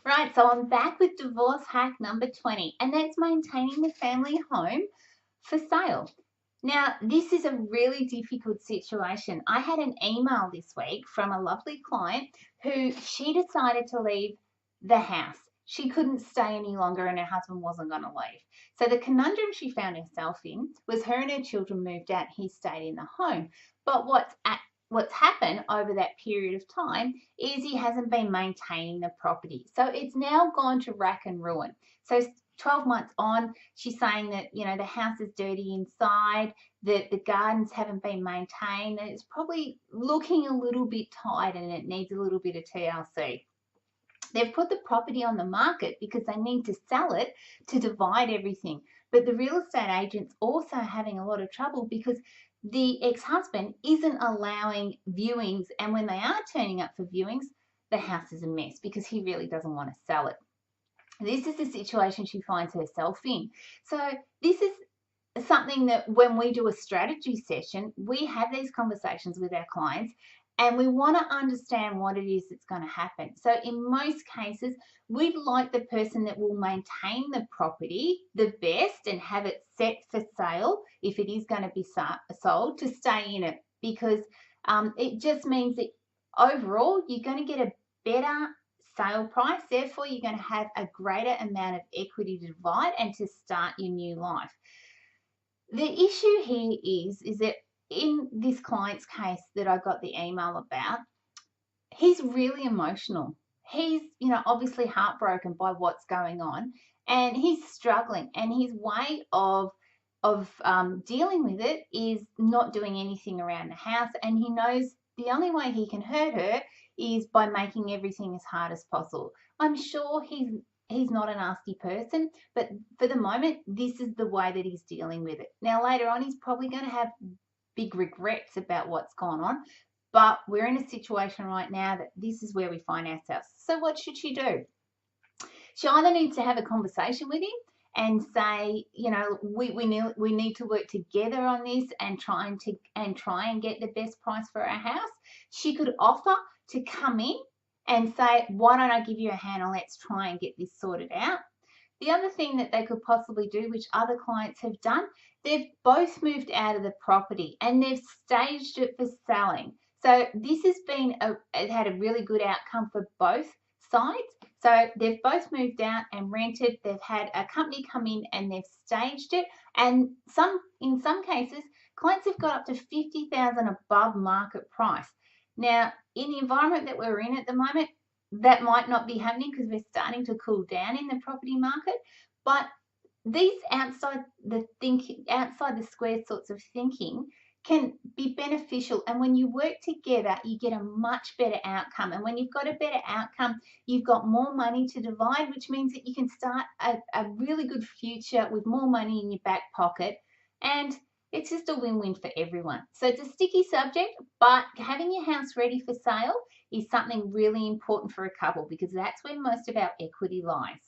Right, so I'm back with divorce hack number 20, and that's maintaining the family home for sale. Now, this is a really difficult situation. I had an email this week from a lovely client who she decided to leave the house. She couldn't stay any longer and her husband wasn't going to leave. So the conundrum she found herself in was her and her children moved out, he stayed in the home. But what's happened over that period of time is he hasn't been maintaining the property. So it's now gone to rack and ruin. So 12 months on, she's saying that, the house is dirty inside, that the gardens haven't been maintained, and it's probably looking a little bit tired and it needs a little bit of TLC. They've put the property on the market because they need to sell it to divide everything. But the real estate agent's also having a lot of trouble because the ex-husband isn't allowing viewings, and when they are turning up for viewings, the house is a mess because he really doesn't want to sell it. This is the situation she finds herself in. So this is something that when we do a strategy session, we have these conversations with our clients and we want to understand what it is that's going to happen. So in most cases, we'd like the person that will maintain the property the best and have it set for sale, if it is going to be sold, to stay in it, because it just means that overall you're going to get a better sale price. Therefore, you're going to have a greater amount of equity to divide and to start your new life. The issue here is that in this client's case that I got the email about, he's really emotional. He's, obviously heartbroken by what's going on, and he's struggling. And his way of dealing with it is not doing anything around the house. And he knows the only way he can hurt her is by making everything as hard as possible. I'm sure he's not a nasty person, but for the moment, this is the way that he's dealing with it. Now, later on, he's probably going to have big regrets about what's gone on, but we're in a situation right now that this is where we find ourselves. So what should she do? She either needs to have a conversation with him and say, we need to work together on this and try and get the best price for our house. She could offer to come in and say, why don't I give you a hand and let's try and get this sorted out. The other thing that they could possibly do, which other clients have done, they've both moved out of the property and they've staged it for selling. So this has it had a really good outcome for both sides. So they've both moved out and rented. They've had a company come in and they've staged it. And in some cases, clients have got up to $50,000 above market price. Now, in the environment that we're in at the moment, that might not be happening because we're starting to cool down in the property market. But these outside the square sorts of thinking can be beneficial, and when you work together you get a much better outcome. And when you've got a better outcome, you've got more money to divide, which means that you can start a really good future with more money in your back pocket, and it's just a win-win for everyone. So it's a sticky subject, but having your house ready for sale is something really important for a couple because that's where most of our equity lies.